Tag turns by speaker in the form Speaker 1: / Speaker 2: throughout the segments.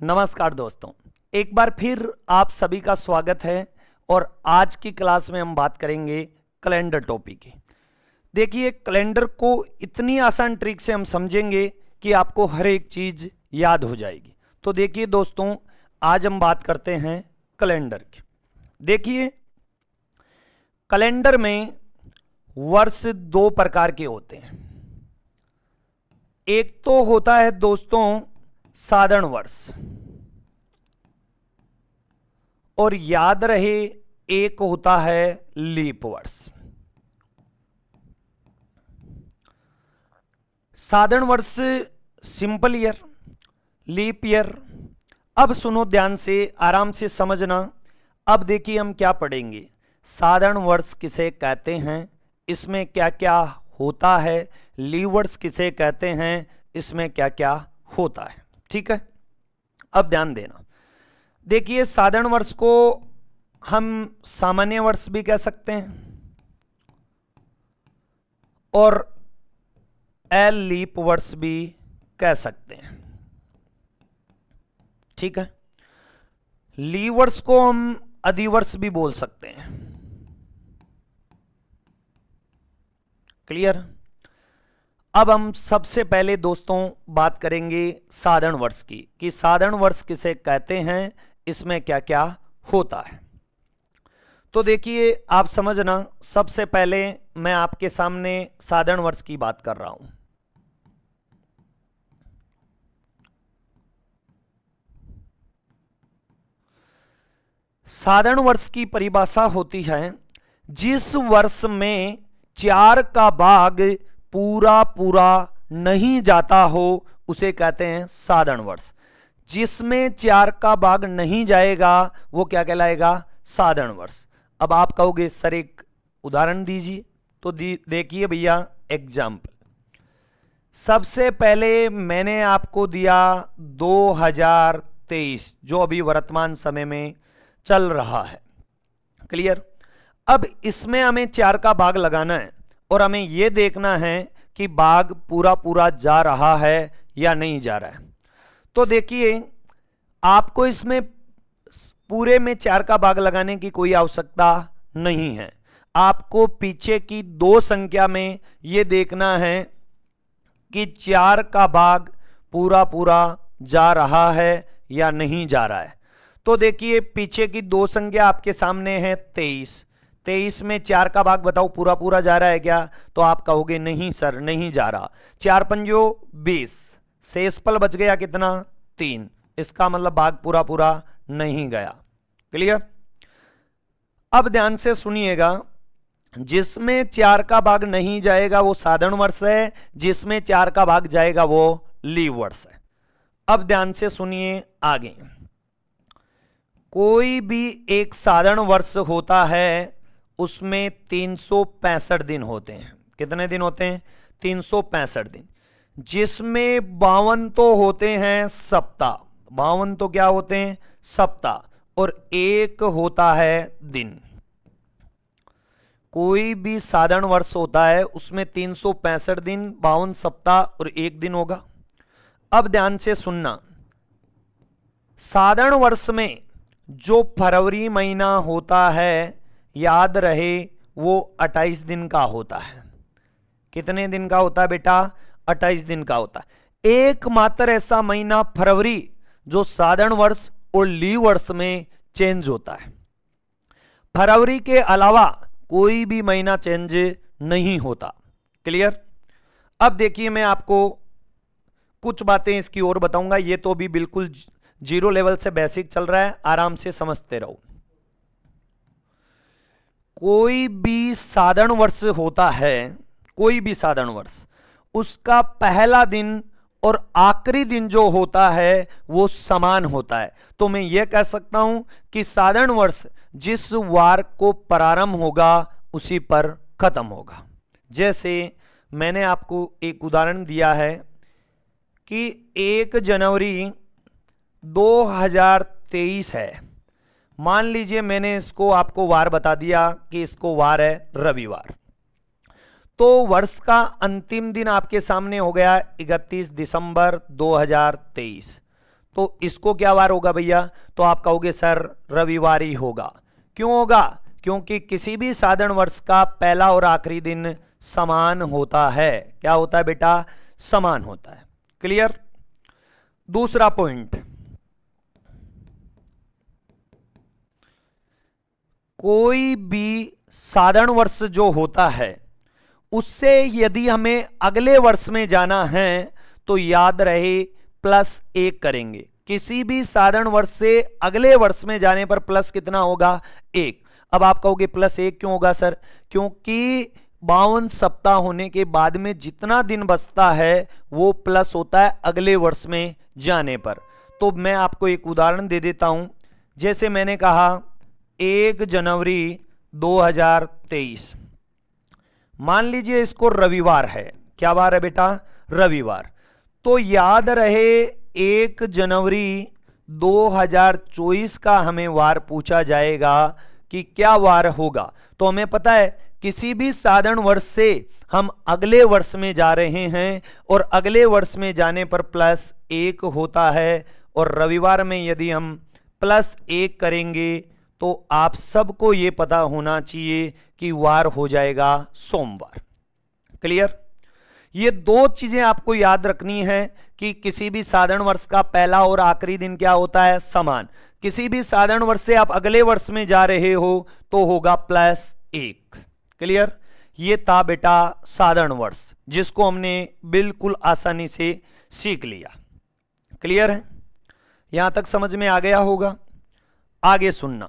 Speaker 1: नमस्कार दोस्तों, एक बार फिर आप सभी का स्वागत है। और आज की क्लास में हम बात करेंगे कैलेंडर टॉपिक की। देखिए, कैलेंडर को इतनी आसान ट्रिक से हम समझेंगे कि आपको हर एक चीज याद हो जाएगी। तो देखिए दोस्तों, आज हम बात करते हैं कैलेंडर की। देखिए, कैलेंडर में वर्ष दो प्रकार के होते हैं। एक तो होता है दोस्तों साधारण वर्ष, और याद रहे एक होता है लीप वर्ष। साधारण वर्ष सिंपल ईयर, लीप ईयर। अब सुनो ध्यान से, आराम से समझना। अब देखिए हम क्या पढ़ेंगे। साधारण वर्ष किसे कहते हैं, इसमें क्या क्या होता है, लीप वर्ष किसे कहते हैं, इसमें क्या क्या होता है। ठीक है, अब ध्यान देना। देखिए, साधारण वर्ष को हम सामान्य वर्ष भी कह सकते हैं और लीप वर्ष भी कह सकते हैं। ठीक है, लीप वर्ष को हम अधिवर्ष भी बोल सकते हैं। क्लियर। अब हम सबसे पहले दोस्तों बात करेंगे साधारण वर्ष की, कि साधारण वर्ष किसे कहते हैं, इसमें क्या क्या होता है। तो देखिए, आप समझना। सबसे पहले मैं आपके सामने साधारण वर्ष की बात कर रहा हूं। साधारण वर्ष की परिभाषा होती है जिस वर्ष में 4 का भाग पूरा पूरा नहीं जाता हो उसे कहते हैं साधारण वर्ष। जिसमें 4 का भाग नहीं जाएगा वो क्या कहलाएगा, साधारण वर्ष। अब आप कहोगे सर एक उदाहरण दीजिए। तो देखिए भैया, एग्जाम्पल। सबसे पहले मैंने आपको दिया 2023, जो अभी वर्तमान समय में चल रहा है। क्लियर। अब इसमें हमें 4 का भाग लगाना है और हमें यह देखना है कि भाग पूरा पूरा जा रहा है या नहीं जा रहा है। तो देखिए, आपको इसमें पूरे में 4 का भाग लगाने की कोई आवश्यकता नहीं है। आपको पीछे की 2 संख्या में यह देखना है कि 4 का भाग पूरा पूरा जा रहा है या नहीं जा रहा है। तो देखिए, पीछे की 2 संख्या आपके सामने है 23। 23 में 4 का भाग बताओ पूरा पूरा जा रहा है क्या? तो आप कहोगे नहीं सर, नहीं जा रहा। 4 पंजो 20, शेषफल बच गया कितना, 3। इसका मतलब भाग पूरा पूरा नहीं गया। क्लियर। अब ध्यान से सुनिएगा, जिसमें 4 का भाग नहीं जाएगा वो साधारण वर्ष है, जिसमें 4 का भाग जाएगा वो लीप वर्ष है। अब ध्यान से सुनिए आगे। कोई भी एक साधारण वर्ष होता है, उसमें 365 दिन होते हैं। कितने दिन होते हैं? 365 दिन, जिसमें 52 तो होते हैं सप्ताह। 52 तो क्या होते हैं? सप्ताह। और 1 होता है दिन। कोई भी साधारण वर्ष होता है उसमें 365 दिन, 52 सप्ताह और 1 दिन होगा। अब ध्यान से सुनना। साधारण वर्ष में जो फरवरी महीना होता है, याद रहे वो 28 दिन का होता है। कितने दिन का होता है बेटा? 28 दिन का होता है। एकमात्र ऐसा महीना फरवरी जो साधारण वर्ष और लीप वर्ष में चेंज होता है। फरवरी के अलावा कोई भी महीना चेंज नहीं होता। क्लियर। अब देखिए, मैं आपको कुछ बातें इसकी और बताऊंगा। ये तो भी बिल्कुल 0 लेवल से बेसिक चल रहा है, आराम से समझते रहो। कोई भी साधारण वर्ष होता है, कोई भी साधारण वर्ष, उसका पहला दिन और आखिरी दिन जो होता है वो समान होता है। तो मैं यह कह सकता हूं कि साधारण वर्ष जिस वार को प्रारंभ होगा उसी पर खत्म होगा। जैसे मैंने आपको एक उदाहरण दिया है कि 1 जनवरी 2023 है। मान लीजिए मैंने इसको आपको वार बता दिया कि इसको वार है रविवार। तो वर्ष का अंतिम दिन आपके सामने हो गया 31 दिसंबर 2023। तो इसको क्या वार होगा भैया? तो आप कहोगे सर रविवार ही होगा। क्यों होगा? क्योंकि किसी भी साधारण वर्ष का पहला और आखिरी दिन समान होता है। क्या होता है बेटा? समान होता है। क्लियर? दूसरा पॉइंट, कोई भी साधारण वर्ष जो होता है उससे यदि हमें अगले वर्ष में जाना है तो याद रहे +1 करेंगे। किसी भी साधारण वर्ष से अगले वर्ष में जाने पर प्लस कितना होगा? 1। अब आप कहोगे +1 क्यों होगा सर? क्योंकि 52 सप्ताह होने के बाद में जितना दिन बचता है वो प्लस होता है अगले वर्ष में जाने पर। तो मैं आपको एक उदाहरण दे देता हूं। जैसे मैंने कहा 1 जनवरी 2023, मान लीजिए इसको रविवार है। क्या वार है बेटा? रविवार। तो याद रहे 1 जनवरी 2024 का हमें वार पूछा जाएगा कि क्या वार होगा। तो हमें पता है किसी भी साधारण वर्ष से हम अगले वर्ष में जा रहे हैं और अगले वर्ष में जाने पर +1 होता है, और रविवार में यदि हम +1 करेंगे तो आप सबको यह पता होना चाहिए कि वार हो जाएगा सोमवार। क्लियर? ये दो चीजें आपको याद रखनी है कि किसी भी साधारण वर्ष का पहला और आखिरी दिन क्या होता है? समान। किसी भी साधारण वर्ष से आप अगले वर्ष में जा रहे हो तो होगा +1। क्लियर? ये था बेटा साधारण वर्ष, जिसको हमने बिल्कुल आसानी से सीख लिया। क्लियर है? यहां तक समझ में आ गया होगा। आगे सुनना।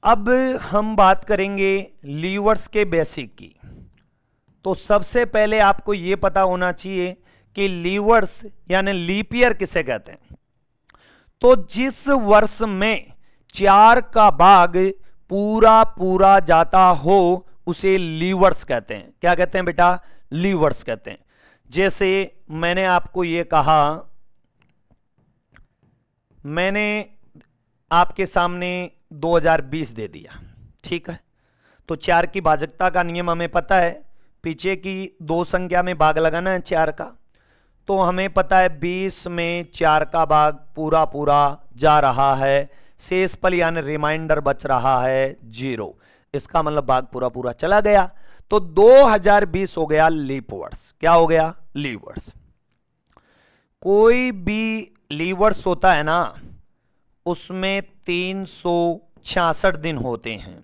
Speaker 1: अब हम बात करेंगे लीवर्स के बेसिक की। तो सबसे पहले आपको यह पता होना चाहिए कि लीवर्स यानी लीप ईयर किसे कहते हैं। तो जिस वर्ष में 4 का भाग पूरा पूरा जाता हो उसे लीवर्स कहते हैं। क्या कहते हैं बेटा? लीवर्स कहते हैं। जैसे मैंने आपको यह कहा, मैंने आपके सामने 2020 दे दिया, ठीक है। तो 4 की भाजकता का नियम हमें पता है, पीछे की 2 संख्या में भाग लगाना है 4 का। तो हमें पता है 20 में 4 का भाग पूरा पूरा जा रहा है, शेष पल यानी रिमाइंडर बच रहा है 0। इसका मतलब भाग पूरा पूरा चला गया। तो 2020 हो गया लीप वर्ष। क्या हो गया? लीप वर्ष। कोई भी लीप वर्ष होता है ना, उसमें 366 दिन होते हैं।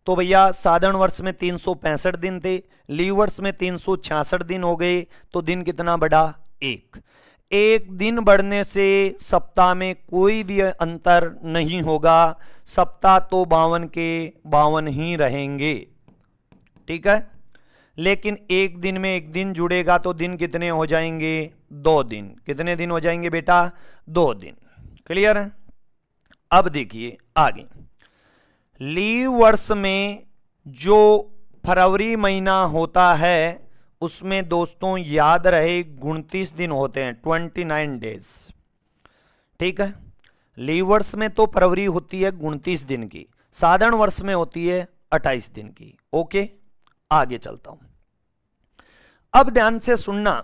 Speaker 1: तो भैया साधारण वर्ष में 365 दिन थे, लीप वर्ष में 366 दिन हो गए। तो दिन कितना बढ़ा? 1। एक दिन बढ़ने से सप्ताह में कोई भी अंतर नहीं होगा। सप्ताह तो 52 के 52 ही रहेंगे, ठीक है। लेकिन एक दिन में एक दिन जुड़ेगा तो दिन कितने हो जाएंगे? 2 दिन। कितने दिन हो जाएंगे बेटा? 2 दिन। क्लियर है? अब देखिए आगे। लीप वर्ष में जो फरवरी महीना होता है उसमें दोस्तों याद रहे 29 दिन होते हैं, 29 डेज, ठीक है। लीप वर्ष में तो फरवरी होती है 29 दिन की, साधारण वर्ष में होती है 28 दिन की। ओके, आगे चलता हूं। अब ध्यान से सुनना,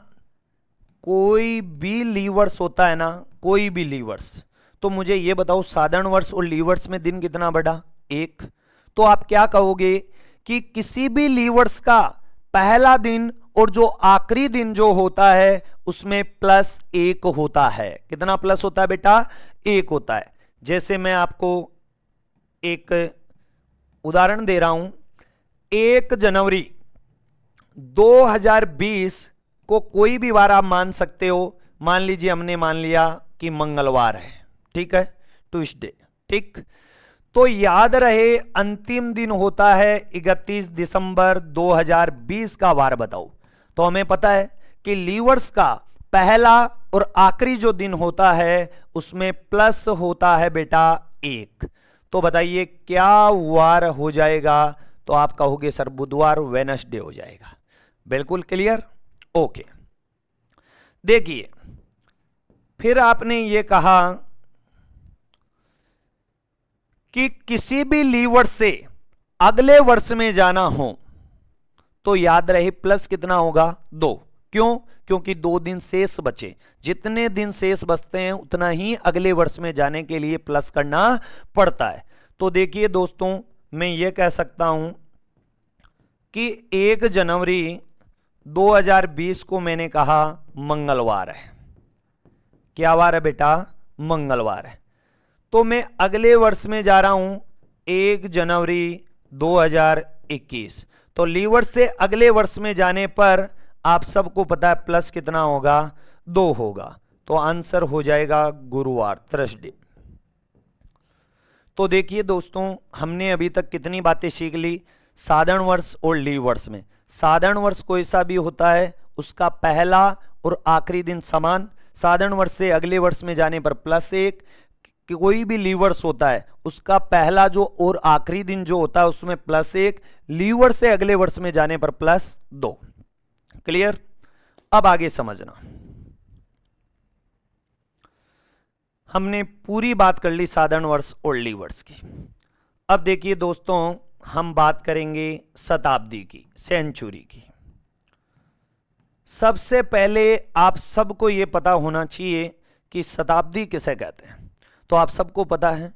Speaker 1: कोई भी लीप वर्ष होता है ना, कोई भी लीप वर्ष, तो मुझे यह बताओ साधारण वर्ष और लीप वर्ष में दिन कितना बढ़ा? 1। तो आप क्या कहोगे कि किसी भी लीप वर्ष का पहला दिन और जो आखिरी दिन जो होता है उसमें +1 होता है। कितना प्लस होता है बेटा? 1 होता है। जैसे मैं आपको एक उदाहरण दे रहा हूं, 1 जनवरी 2020 को कोई भी वार आप मान सकते हो। मान लीजिए हमने मान लिया कि मंगलवार है, ठीक है, ट्यूसडे, ठीक। तो याद रहे अंतिम दिन होता है 31 दिसंबर 2020 का वार बताओ। तो हमें पता है कि लीप वर्ष का पहला और आखिरी जो दिन होता है उसमें प्लस होता है बेटा 1। तो बताइए क्या वार हो जाएगा? तो आप कहोगे सर बुधवार, वेडनेसडे हो जाएगा। बिल्कुल क्लियर? ओके, देखिए फिर आपने ये कहा कि किसी भी लीप वर्ष से अगले वर्ष में जाना हो तो याद रहे प्लस कितना होगा? 2। क्यों? क्योंकि 2 दिन शेष बचे, जितने दिन शेष बचते हैं उतना ही अगले वर्ष में जाने के लिए प्लस करना पड़ता है। तो देखिए दोस्तों, मैं ये कह सकता हूं कि 1 जनवरी 2020 को मैंने कहा मंगलवार है। क्या वार है बेटा? मंगलवार है। तो मैं अगले वर्ष में जा रहा हूं 1 जनवरी 2021। तो लीवर से अगले वर्ष में जाने पर आप सबको पता है प्लस कितना होगा? 2 होगा। तो आंसर हो जाएगा गुरुवार, थर्सडे। तो देखिए दोस्तों, हमने अभी तक कितनी बातें सीख ली साधारण वर्ष और लीव वर्ष में। साधारण वर्ष कोई सा भी होता है, उसका पहला और आखिरी दिन समान। साधारण वर्ष से अगले वर्ष में जाने पर +1। कोई भी लीव वर्ष होता है, उसका पहला जो और आखिरी दिन जो होता है उसमें +1। लीव वर्ष से अगले वर्ष में जाने पर +2। क्लियर? अब आगे समझना। हमने पूरी बात कर ली साधारण वर्ष और लीव वर्ष की। अब देखिए दोस्तों, हम बात करेंगे शताब्दी की, सेंचुरी की। सबसे पहले आप सबको यह पता होना चाहिए कि शताब्दी किसे कहते हैं। तो आप सबको पता है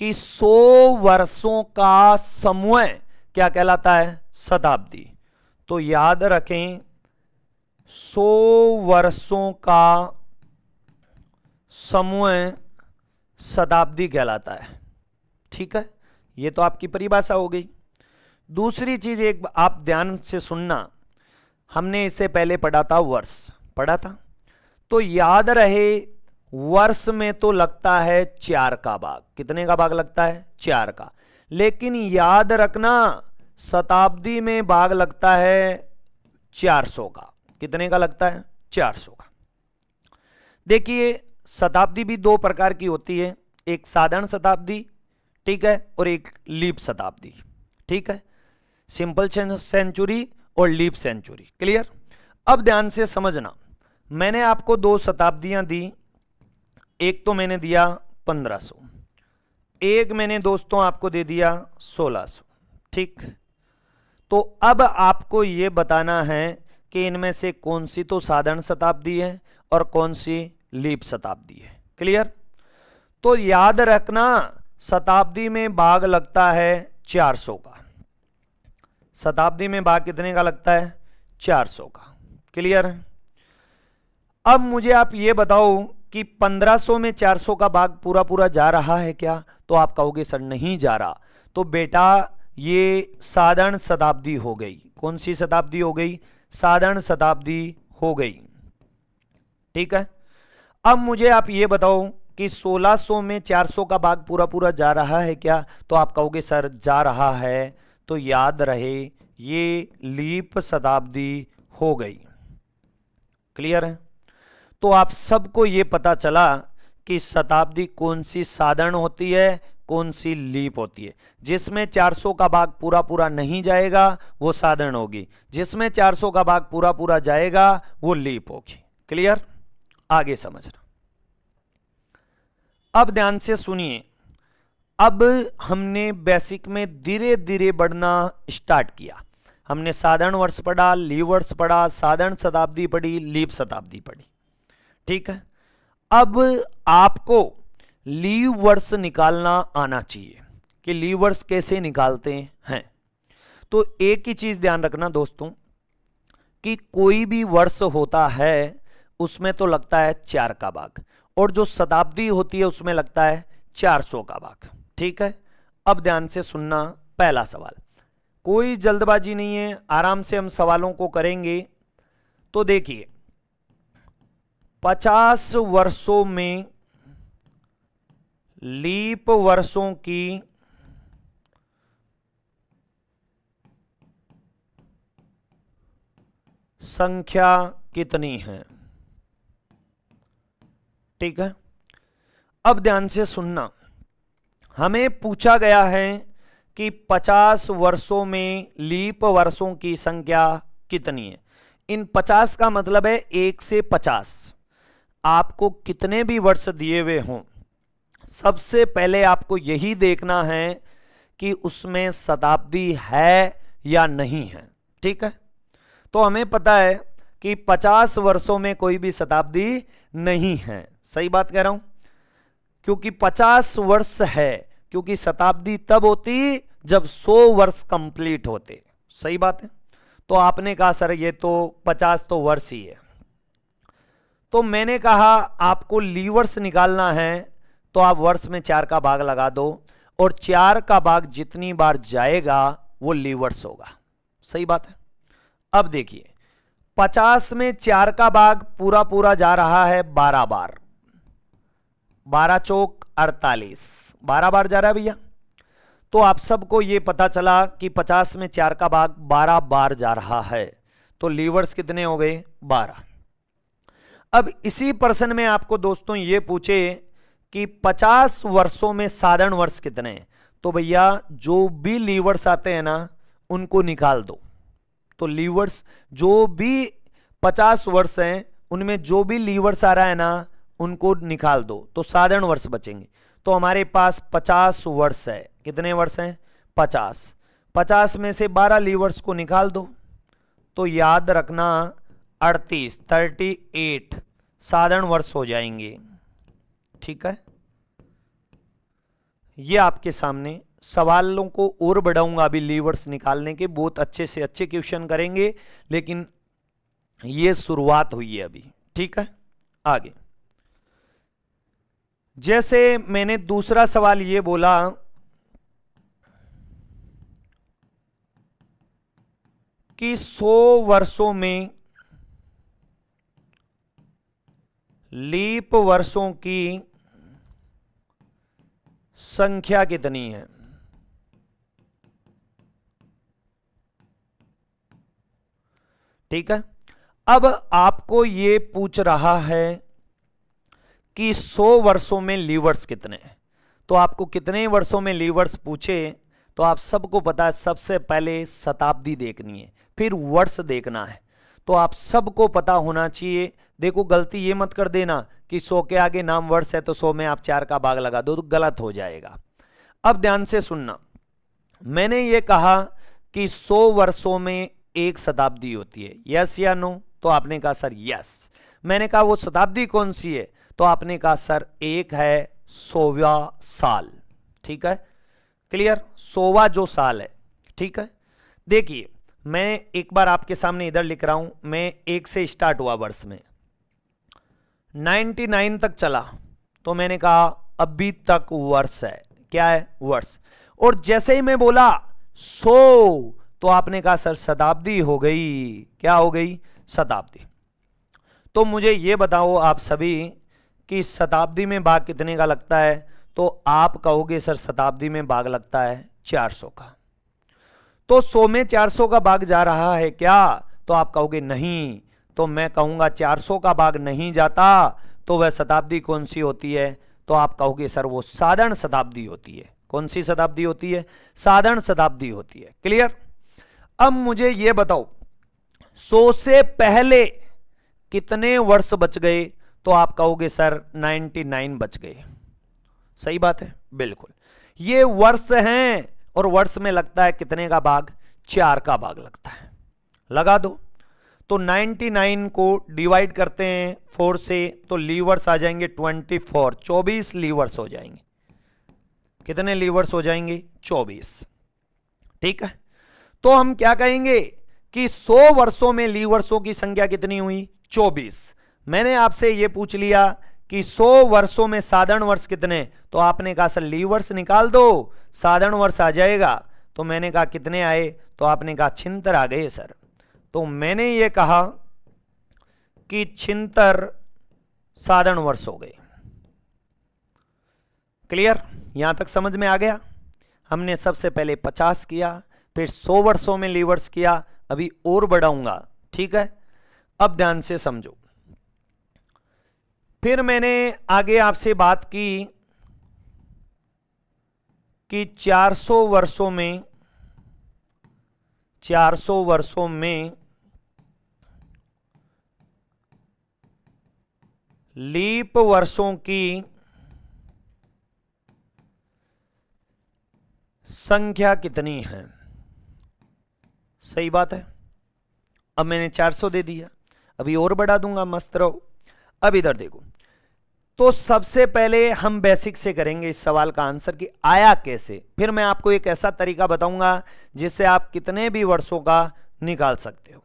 Speaker 1: कि 100 वर्षों का समूह क्या कहलाता है? शताब्दी। तो याद रखें, 100 वर्षों का समूह शताब्दी कहलाता है। ठीक है, यह तो आपकी परिभाषा हो गई। दूसरी चीज एक आप ध्यान से सुनना, हमने इससे पहले पढ़ा था वर्ष, पढ़ा था। तो याद रहे, वर्ष में तो लगता है 4 का भाग। कितने का भाग लगता है? 4 का। लेकिन याद रखना, शताब्दी में भाग लगता है 400 का। कितने का लगता है? 400 का। देखिए, शताब्दी भी 2 प्रकार की होती है, एक साधारण शताब्दी, ठीक है, और एक लीप शताब्दी। ठीक है, सिंपल सेंचुरी और लीप सेंचुरी। क्लियर? अब ध्यान से समझना, मैंने आपको 2 शताब्दियां दी। एक तो मैंने दिया 1500, एक मैंने दोस्तों आपको दे दिया 1600। ठीक, तो अब आपको यह बताना है कि इनमें से कौन सी तो साधारण शताब्दी है और कौन सी लीप शताब्दी है। क्लियर? तो याद रखना, शताब्दी में भाग लगता है 400 का। शताब्दी में भाग कितने का लगता है? 400 का। क्लियर? अब मुझे आप ये बताओ कि 1500 में 400 का भाग पूरा पूरा जा रहा है क्या? तो आप कहोगे सर नहीं जा रहा। तो बेटा, ये साधारण शताब्दी हो गई। कौन सी शताब्दी हो गई? साधारण शताब्दी हो गई। ठीक है, अब मुझे आप ये बताओ कि 1600 में 400 का भाग पूरा पूरा जा रहा है क्या? तो आप कहोगे सर जा रहा है। तो याद रहे, ये लीप शताब्दी हो गई। क्लियर है? तो आप सबको ये पता चला कि शताब्दी कौन सी साधारण होती है, कौन सी लीप होती है। जिसमें 400 का भाग पूरा पूरा नहीं जाएगा वो साधारण होगी, जिसमें 400 का भाग पूरा पूरा जाएगा वो लीप होगी। क्लियर? आगे समझना। अब ध्यान से सुनिए, अब हमने बेसिक में धीरे धीरे बढ़ना स्टार्ट किया। हमने साधारण वर्ष पढ़ा, लीव वर्ष पढ़ा, साधारण शताब्दी पढ़ी, लीप शताब्दी पढ़ी। ठीक है, अब आपको लीव वर्ष निकालना आना चाहिए कि लीव वर्ष कैसे निकालते हैं। तो एक ही चीज ध्यान रखना दोस्तों कि कोई भी वर्ष होता है उसमें तो लगता है 4 का भाग, और जो शताब्दी होती है उसमें लगता है 400 का भाग। ठीक है, अब ध्यान से सुनना पहला सवाल। कोई जल्दबाजी नहीं है, आराम से हम सवालों को करेंगे। तो देखिए, 50 वर्षों में लीप वर्षों की संख्या कितनी है? ठीक है, अब ध्यान से सुनना, हमें पूछा गया है कि 50 वर्षों में लीप वर्षों की संख्या कितनी है। इन 50 का मतलब है 1 से 50। आपको कितने भी वर्ष दिए हुए हों, सबसे पहले आपको यही देखना है कि उसमें शताब्दी है या नहीं है। ठीक है, तो हमें पता है कि 50 वर्षों में कोई भी शताब्दी नहीं है। सही बात कह रहा हूं, क्योंकि 50 वर्ष है, क्योंकि शताब्दी तब होती जब 100 वर्ष कंप्लीट होते। सही बात है। तो आपने कहा सर ये तो 50 तो वर्ष ही है। तो मैंने कहा आपको लीवर्स निकालना है तो आप वर्ष में 4 का भाग लगा दो, और 4 का भाग जितनी बार जाएगा वो लीवर्स होगा। सही बात है। अब देखिए 50 में 4 का भाग पूरा पूरा जा रहा है 12 बार, 12 चौक 48, 12 बार जा रहा है भैया। तो आप सबको ये पता चला कि 50 में 4 का भाग 12 बार जा रहा है, तो लीवर्स कितने हो गए? 12। अब इसी प्रश्न में आपको दोस्तों ये पूछे कि 50 वर्षों में साधारण वर्ष कितने हैं, तो भैया जो भी लीवर्स आते हैं ना उनको निकाल दो। तो लीवर्स जो भी 50 वर्ष हैं उनमें जो भी लीवर्स आ रहा है ना उनको निकाल दो, तो साधारण वर्ष बचेंगे। तो हमारे पास 50 वर्ष है। कितने वर्ष हैं? 50। 50 में से 12 लीवर्स को निकाल दो, तो याद रखना 38 साधारण वर्ष हो जाएंगे। ठीक है, ये आपके सामने सवालों को और बढ़ाऊंगा अभी लीवर्स निकालने के, बहुत अच्छे से अच्छे क्वेश्चन करेंगे, लेकिन ये शुरुआत हुई है अभी। ठीक है, आगे जैसे मैंने दूसरा सवाल ये बोला कि 100 वर्षों में लीप वर्षों की संख्या कितनी है? ठीक है, अब आपको ये पूछ रहा है कि 100 वर्षों में लीवर्स कितने हैं। तो आपको कितने वर्षों में लीवर्स पूछे तो आप सबको पता है सबसे पहले शताब्दी देखनी है, फिर वर्ष देखना है। तो आप सबको पता होना चाहिए। देखो गलती ये मत कर देना कि 100 के आगे नाम वर्ष है तो 100 में आप 4 का भाग लगा दो, तो गलत हो जाएगा। अब ध्यान से सुनना, मैंने ये कहा कि 100 वर्षों में एक शताब्दी होती है, यस या नो? तो आपने कहा सर यस। मैंने कहा वो शताब्दी कौन सी है? तो आपने कहा सर एक है 100वां साल। ठीक है, क्लियर? 100वां जो साल है। ठीक है, देखिए मैं एक बार आपके सामने इधर लिख रहा हूं, मैं 1 से स्टार्ट हुआ वर्ष में, 99 तक चला, तो मैंने कहा अभी तक वर्ष है। क्या है? वर्ष। और जैसे ही मैं बोला 100 तो आपने कहा सर शताब्दी हो गई। क्या हो गई? शताब्दी। तो मुझे ये बताओ आप सभी कि शताब्दी में भाग कितने का लगता है? तो आप कहोगे सर शताब्दी में भाग लगता है 400 का। तो 100 में 400 का भाग जा रहा है क्या? तो आप कहोगे नहीं। तो मैं कहूंगा 400 का भाग नहीं जाता, तो वह शताब्दी कौन सी होती है? तो आप कहोगे सर वो साधारण शताब्दी होती है। कौन सी शताब्दी होती है? साधारण शताब्दी होती है। क्लियर? अब मुझे यह बताओ 100 से पहले कितने वर्ष बच गए? तो आप कहोगे सर 99 बच गए। सही बात है, बिल्कुल। ये वर्ष हैं और वर्ष में लगता है कितने का भाग? 4 का भाग लगता है। लगा दो। तो 99 को डिवाइड करते हैं 4 से, तो लीवर्स आ जाएंगे 24, 24 लीवर्स हो जाएंगे। कितने लीवर्स हो जाएंगे? 24। ठीक है, तो हम क्या कहेंगे कि 100 वर्षों में लीवर्सों की संख्या कितनी हुई? 24। मैंने आपसे यह पूछ लिया कि 100 वर्षों में साधारण वर्ष कितने, तो आपने कहा सर लीवर्स निकाल दो, साधारण वर्ष आ जाएगा। तो मैंने कहा कितने आए? तो आपने कहा 76 आ गए सर। तो मैंने ये कहा कि 76 साधारण वर्ष हो गए। क्लियर? यहां तक समझ में आ गया? हमने सबसे पहले 50 किया, फिर 100 वर्षों में लीवर्स किया, अभी और बढ़ाऊंगा। ठीक है, अब ध्यान से समझो। फिर मैंने आगे आपसे बात की कि 400 वर्षों में लीप वर्षों की संख्या कितनी है? सही बात है। अब मैंने 400 दे दिया। अभी और बढ़ा दूंगा, मस्त रहो। अब इधर देखो, तो सबसे पहले हम बेसिक से करेंगे इस सवाल का आंसर कि आया कैसे, फिर मैं आपको एक ऐसा तरीका बताऊंगा जिससे आप कितने भी वर्षों का निकाल सकते हो।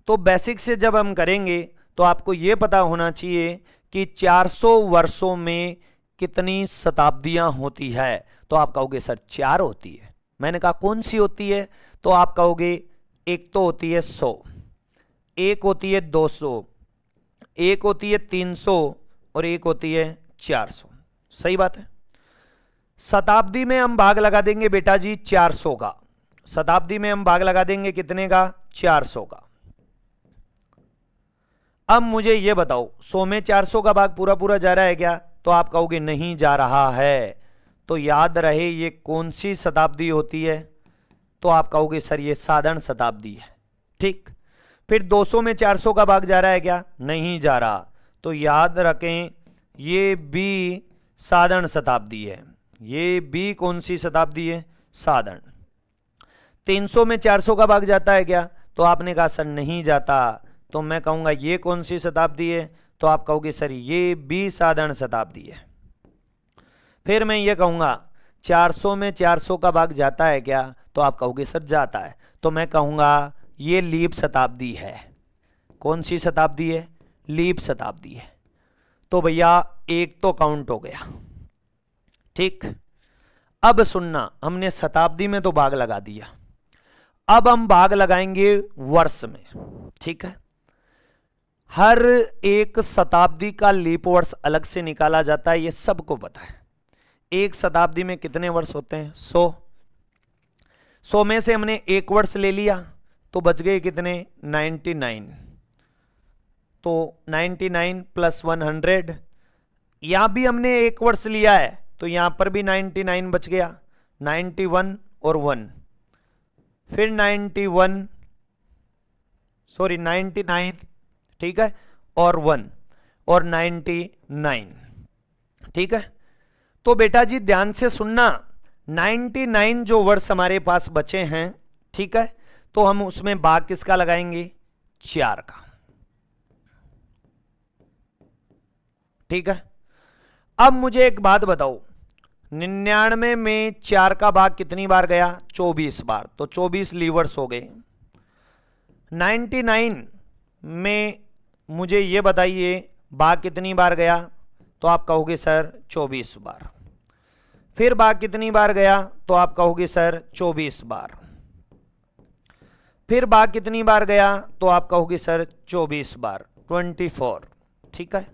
Speaker 1: तो बेसिक से जब हम करेंगे तो आपको यह पता होना चाहिए कि 400 वर्षों में कितनी शताब्दियां होती है। तो आप कहोगे सर 4 होती है, मैंने कहा कौन सी होती है, तो आप कहोगे एक तो होती है 100, एक होती है 200, एक होती है 300 और एक होती है 400। सही बात है। शताब्दी में हम भाग लगा देंगे बेटा जी 400 का, शताब्दी में हम भाग लगा देंगे कितने का, 400 का। अब मुझे यह बताओ 100 में 400 का भाग पूरा पूरा जा रहा है क्या, तो आप कहोगे नहीं जा रहा है। तो याद रहे ये कौन सी शताब्दी होती है, तो आप कहोगे सर ये साधारण शताब्दी है। ठीक, फिर 200 में 400 का भाग जा रहा है क्या, नहीं जा रहा, तो याद रखें ये भी साधारण शताब्दी है। ये भी कौन सी शताब्दी है, साधारण। 300 में 400 का भाग जाता है क्या, तो आपने कहा सर नहीं जाता, तो मैं कहूंगा ये कौन सी शताब्दी है, तो आप कहोगे सर ये भी साधारण शताब्दी है। फिर मैं ये कहूंगा 400 में 400 का भाग जाता है क्या, तो आप कहोगे सर जाता है, तो मैं कहूंगा ये लीप शताब्दी है। कौन सी शताब्दी है, लीप शताब्दी है। तो भैया एक तो काउंट हो गया। ठीक, अब सुनना, हमने शताब्दी में तो भाग लगा दिया, अब हम भाग लगाएंगे वर्ष में। ठीक है, हर एक शताब्दी का लीप वर्ष अलग से निकाला जाता है, ये सबको पता है। एक शताब्दी में कितने वर्ष होते हैं, 100। 100 में से हमने एक वर्ष ले लिया तो बच गए कितने, 99। तो 99 प्लस 100, यहां भी हमने एक वर्ष लिया है तो यहां पर भी 99 बच गया, 91 और 1, फिर 99, ठीक है, और 1 और 99। ठीक है, तो बेटा जी ध्यान से सुनना, 99 जो वर्ष हमारे पास बचे हैं, ठीक है, तो हम उसमें भाग किसका लगाएंगे, 4 का। ठीक है, अब मुझे एक बात बताओ, 99 में 4 का भाग कितनी बार गया, 24 बार, तो 24 लीवर्स हो गए। 99 में मुझे यह बताइए भाग कितनी बार गया, तो आप कहोगे सर 24 बार। फिर भाग कितनी बार गया, तो आप कहोगे सर 24 बार। फिर भाग कितनी बार गया, तो आप कहोगे सर 24 बार, 24। ठीक है,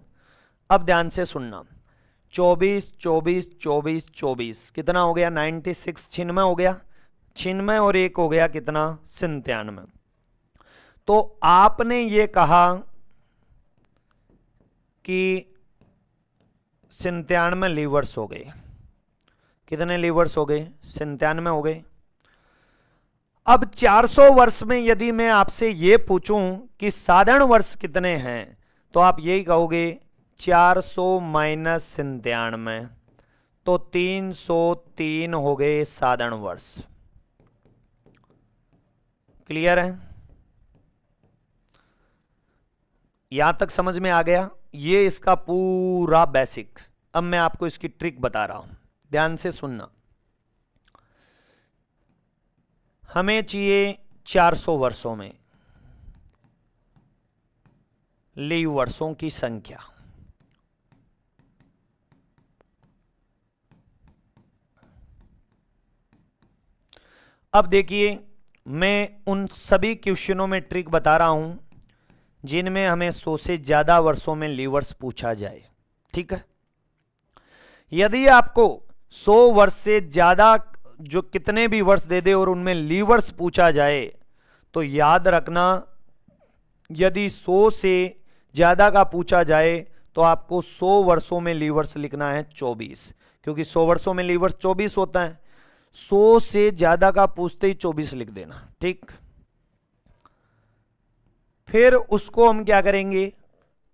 Speaker 1: अब ध्यान से सुनना, 24 24 24 24 कितना हो गया, 96, 96 हो गया, 96 और 1 हो गया कितना, 97। तो आपने ये कहा कि 97 लीवर्स हो गए। कितने लीवर्स हो गए, 97 हो गए। अब 400 वर्ष में यदि मैं आपसे यह पूछूं कि साधारण वर्ष कितने हैं, तो आप यही कहोगे 400 माइनस 97, तो 303 हो गए साधारण वर्ष। क्लियर है, यहां तक समझ में आ गया, ये इसका पूरा बेसिक। अब मैं आपको इसकी ट्रिक बता रहा हूं, ध्यान से सुनना। हमें चाहिए 400 वर्षों में लीव वर्षों की संख्या। अब देखिए, मैं उन सभी क्वेश्चनों में ट्रिक बता रहा हूं जिनमें हमें 100 से ज्यादा वर्षों में लीवर्स पूछा जाए। ठीक है, यदि आपको 100 वर्ष से ज्यादा जो कितने भी वर्ष दे दे और उनमें लीवर्स पूछा जाए, तो याद रखना यदि 100 से ज्यादा का पूछा जाए तो आपको 100 वर्षों में लीवर्स लिखना है 24, क्योंकि 100 वर्षों में लीवर्स 24 होता है। 100 से ज्यादा का पूछते ही 24 लिख देना। ठीक, फिर उसको हम क्या करेंगे,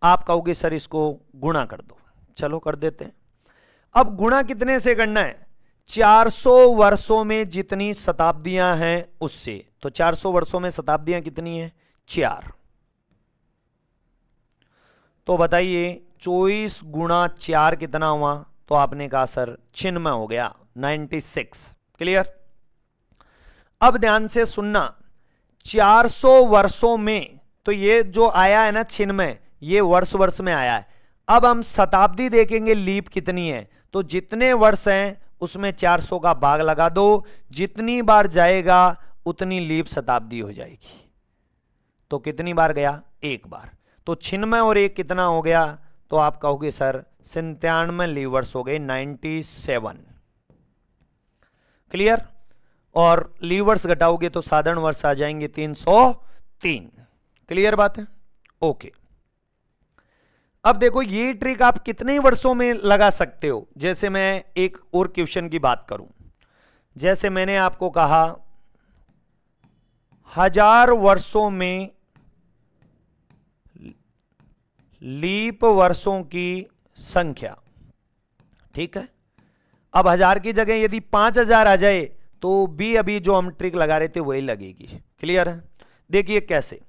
Speaker 1: आप कहोगे सर इसको गुणा कर दो, चलो कर देते हैं। अब गुणा कितने से करना है, 400 वर्षों में जितनी शताब्दियां हैं उससे। तो 400 वर्षों में शताब्दियां कितनी हैं, 4। तो बताइए 24 गुणा 4 कितना हुआ? तो आपने कहा सर छिन्नमय हो गया 96। क्लियर? अब ध्यान से सुनना, 400 वर्षों में, तो ये जो आया है ना छिन्नमय, ये वर्ष में आया है। अब हम शताब्दी देखेंगे लीप कितनी है, तो जितने वर्ष हैं उसमें 400 का भाग लगा दो, जितनी बार जाएगा उतनी लीप शताब्दी हो जाएगी। तो कितनी बार गया? एक बार। तो छिन्नमय और एक कितना हो गया? तो आप कहोगे सर 97 लीप वर्ष हो गए, 97। क्लियर? और लीप वर्ष घटाओगे तो साधारण वर्ष आ जाएंगे 303। क्लियर बात है? ओके। अब देखो ये ट्रिक आप कितने वर्षों में लगा सकते हो। जैसे मैं एक और क्वेश्चन की बात करूं, जैसे मैंने आपको कहा 1000 वर्षों में लीप वर्षों की संख्या, ठीक है। अब 1000 की जगह यदि 5000 आ जाए तो भी अभी जो हम ट्रिक लगा रहे थे वही लगेगी। क्लियर है? देखिए कैसे,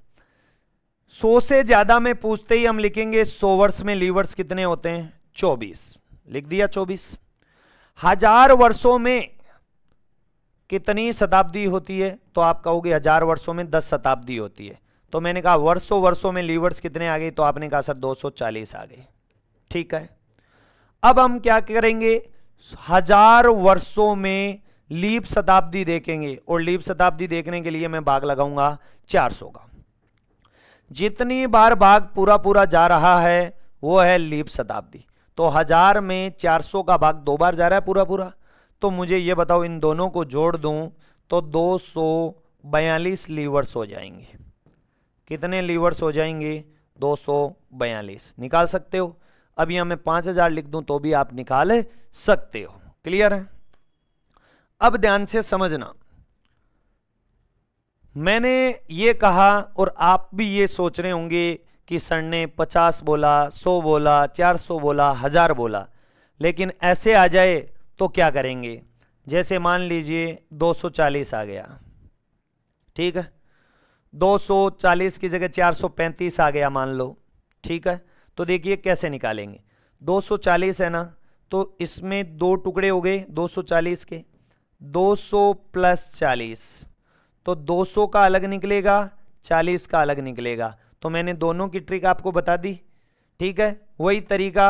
Speaker 1: 100 से ज्यादा में पूछते ही हम लिखेंगे 100 वर्ष में लीप वर्ष कितने होते हैं? 24। लिख दिया 24। 1000 वर्षों में कितनी शताब्दी होती है? तो आप कहोगे 1000 वर्षों में 10 शताब्दी होती है। तो मैंने कहा वर्षों में लीप वर्ष कितने आ गए? तो आपने कहा सर 240 आ गए। ठीक है। अब हम क्या करेंगे, 1000 वर्षों में लीप शताब्दी देखेंगे, और लीप शताब्दी देखने के लिए मैं भाग लगाऊंगा 400 का। जितनी बार भाग पूरा जा रहा है वो है लीप शताब्दी। तो 1000 में 400 का भाग 2 बार जा रहा है पूरा। तो मुझे ये बताओ, इन दोनों को जोड़ दूं तो 242 लीप वर्ष हो जाएंगे। कितने लीप वर्ष हो जाएंगे? 242। निकाल सकते हो। अब यहां मैं 5000 लिख दूं तो भी आप निकाल सकते हो। क्लियर है? अब ध्यान से समझना, मैंने ये कहा और आप भी ये सोच रहे होंगे कि सर ने 50 बोला, 100 बोला, 400 बोला, 1000 बोला, लेकिन ऐसे आ जाए तो क्या करेंगे? जैसे मान लीजिए 240 आ गया, ठीक है। 240 की जगह 435 आ गया मान लो, ठीक है। तो देखिए कैसे निकालेंगे। 240 है ना, तो इसमें 2 टुकड़े हो गए 240 के, 200 प्लस 40, तो 200 का अलग निकलेगा, 40 का अलग निकलेगा। तो मैंने दोनों की ट्रिक आपको बता दी, ठीक है। वही तरीका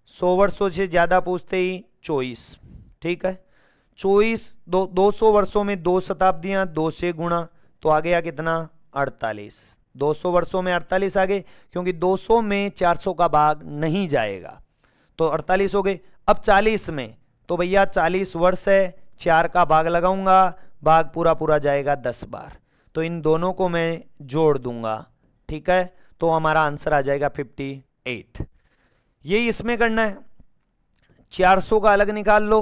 Speaker 1: 100 वर्षों से ज्यादा पूछते ही 24, ठीक है। 24 200 वर्षों में 2 शताब्दियां, 2 से गुणा, तो आ गया कितना? 48। 200 वर्षों में 48 आ गए, क्योंकि 200 में 400 का भाग नहीं जाएगा, तो 48 हो गए। अब 40 में, तो भैया 40 वर्ष है, 4 का भाग लगाऊंगा, भाग पूरा जाएगा 10 बार, तो इन दोनों को मैं जोड़ दूंगा, ठीक है। तो हमारा आंसर आ जाएगा 58। यही इसमें करना है। 400 का अलग निकाल लो,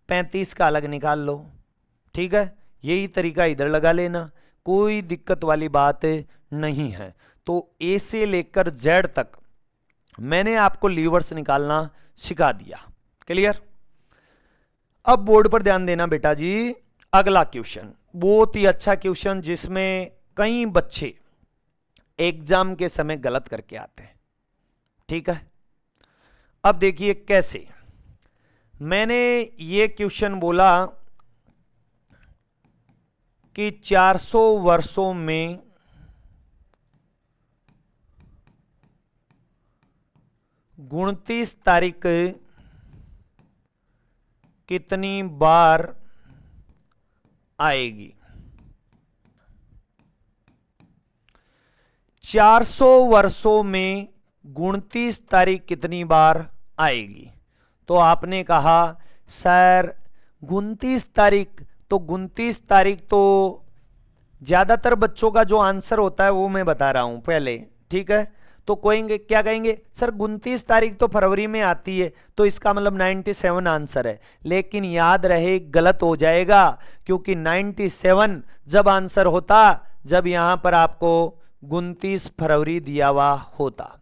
Speaker 1: 35 का अलग निकाल लो, ठीक है। यही तरीका इधर लगा लेना, कोई दिक्कत वाली बात नहीं है। तो ए से लेकर जेड तक मैंने आपको लीप वर्ष निकालना सिखा दिया। क्लियर? अब बोर्ड पर ध्यान देना बेटा जी। अगला क्वेश्चन बहुत ही अच्छा क्वेश्चन, जिसमें कई बच्चे एग्जाम के समय गलत करके आते हैं, ठीक है। अब देखिए कैसे। मैंने ये क्वेश्चन बोला कि 400 वर्षों में उनतीस तारीख कितनी बार आएगी? 400 वर्षों में 29 तारीख कितनी बार आएगी? तो आपने कहा सर 29 तारीख, तो 29 तारीख तो ज्यादातर बच्चों का जो आंसर होता है वो मैं बता रहा हूं पहले, ठीक है। तो कहेंगे, क्या कहेंगे सर 29 तारीख तो फरवरी में आती है, तो इसका मतलब 97 आंसर है। लेकिन याद रहे गलत हो जाएगा, क्योंकि 97 जब आंसर होता जब यहां पर आपको 29 फरवरी दिया हुआ होता,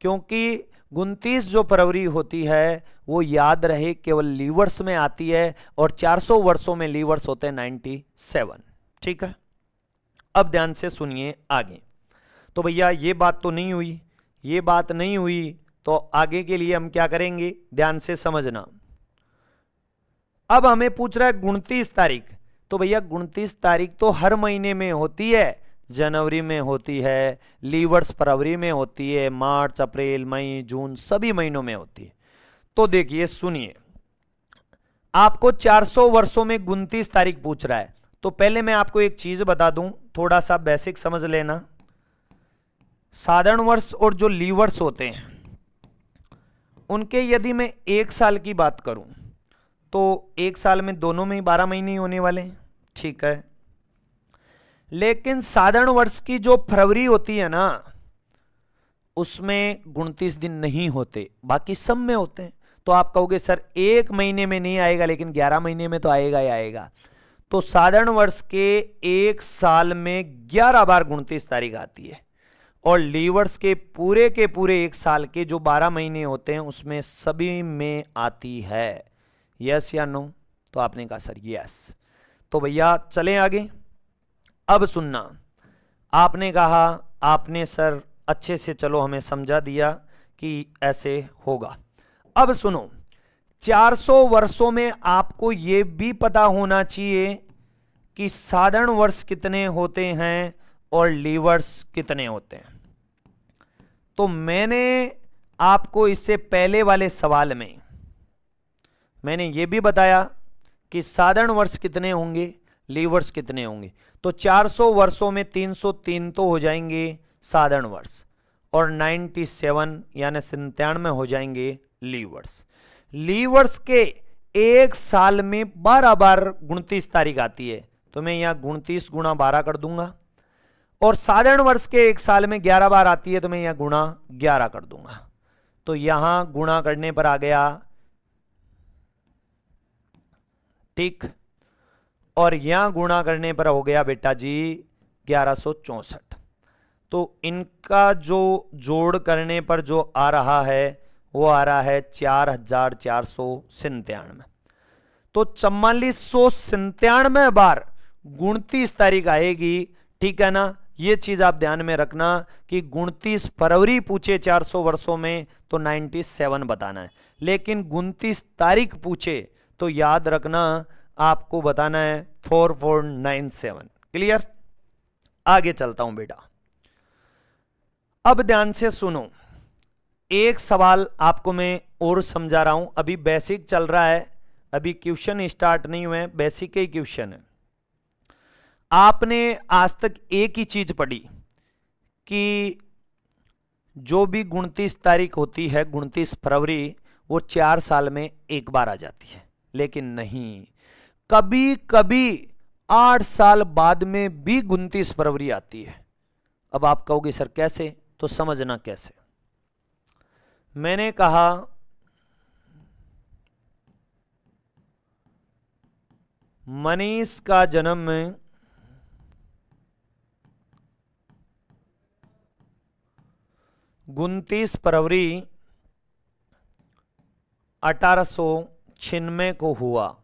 Speaker 1: क्योंकि 29 जो फरवरी होती है वो याद रहे केवल लीप वर्ष में आती है, और 400 वर्षों में लीप वर्ष होते हैं 97, ठीक है। अब ध्यान से सुनिए आगे। तो भैया ये बात तो नहीं हुई, ये बात नहीं हुई तो आगे के लिए हम क्या करेंगे, ध्यान से समझना। अब हमें पूछ रहा है 29 तारीख, तो भैया 29 तारीख तो हर महीने में होती है, जनवरी में होती है, लीवर्स फरवरी में होती है, मार्च अप्रैल मई जून सभी महीनों में होती है। तो देखिए सुनिए, आपको 400 वर्षों में 29 तारीख पूछ रहा है, तो पहले मैं आपको एक चीज बता दूं, थोड़ा सा बेसिक समझ लेना। साधारण वर्ष और जो लीवर्स होते हैं उनके यदि मैं एक साल की बात करूं तो एक साल में दोनों में ही 12 महीने होने वाले हैं, ठीक है। लेकिन साधारण वर्ष की जो फरवरी होती है ना, उसमें 29 दिन नहीं होते, बाकी सब में होते हैं। तो आप कहोगे सर एक महीने में नहीं आएगा लेकिन 11 महीने में तो आएगा ही आएगा। तो साधारण वर्ष के एक साल में 11 बार 29 तारीख आती है, और लीवर्स के पूरे एक साल के जो 12 महीने होते हैं उसमें सभी में आती है। यस या नो? तो आपने कहा सर यस। तो भैया चलें आगे। अब सुनना, आपने कहा आपने सर अच्छे से चलो हमें समझा दिया कि ऐसे होगा। अब सुनो, 400 वर्षों में आपको यह भी पता होना चाहिए कि साधारण वर्ष कितने होते हैं और लीवर्स कितने होते हैं। तो मैंने आपको इससे पहले वाले सवाल में मैंने यह भी बताया कि साधारण वर्ष कितने होंगे, लीवर्स कितने होंगे। तो 400 वर्षों में 303 तो हो जाएंगे साधारण वर्ष, और 97 यानी 97 हो जाएंगे लीवर्स। लीवर्स के एक साल में 12 बार 29 तारीख आती है, तो मैं यहां 29 गुणा 12 कर दूंगा, और साधारण वर्ष के एक साल में 11 बार आती है, तो मैं यहां गुणा 11 कर दूंगा। तो यहां गुणा करने पर आ गया, ठीक, और यहां गुणा करने पर हो गया बेटा जी 1164। तो इनका जो जोड़ करने पर जो आ रहा है वो आ रहा है 4497। तो 4497 बार 29 तारीख आएगी, ठीक है ना। ये चीज आप ध्यान में रखना कि 29 फरवरी पूछे 400 वर्षों में तो 97 बताना है, लेकिन 29 तारीख पूछे तो याद रखना आपको बताना है 4497। क्लियर? आगे चलता हूं बेटा। अब ध्यान से सुनो, एक सवाल आपको मैं और समझा रहा हूं, अभी बेसिक चल रहा है, अभी क्वेश्चन स्टार्ट नहीं हुए, बेसिक ही क्वेश्चन है। आपने आज तक एक ही चीज पढ़ी कि जो भी 29 तारीख होती है 29 फरवरी, वो 4 साल में एक बार आ जाती है, लेकिन नहीं, कभी कभी 8 साल बाद में भी 29 फरवरी आती है। अब आप कहोगे सर कैसे, तो समझना कैसे। मैंने कहा मनीष का जन्म 29 फरवरी 1896 को हुआ।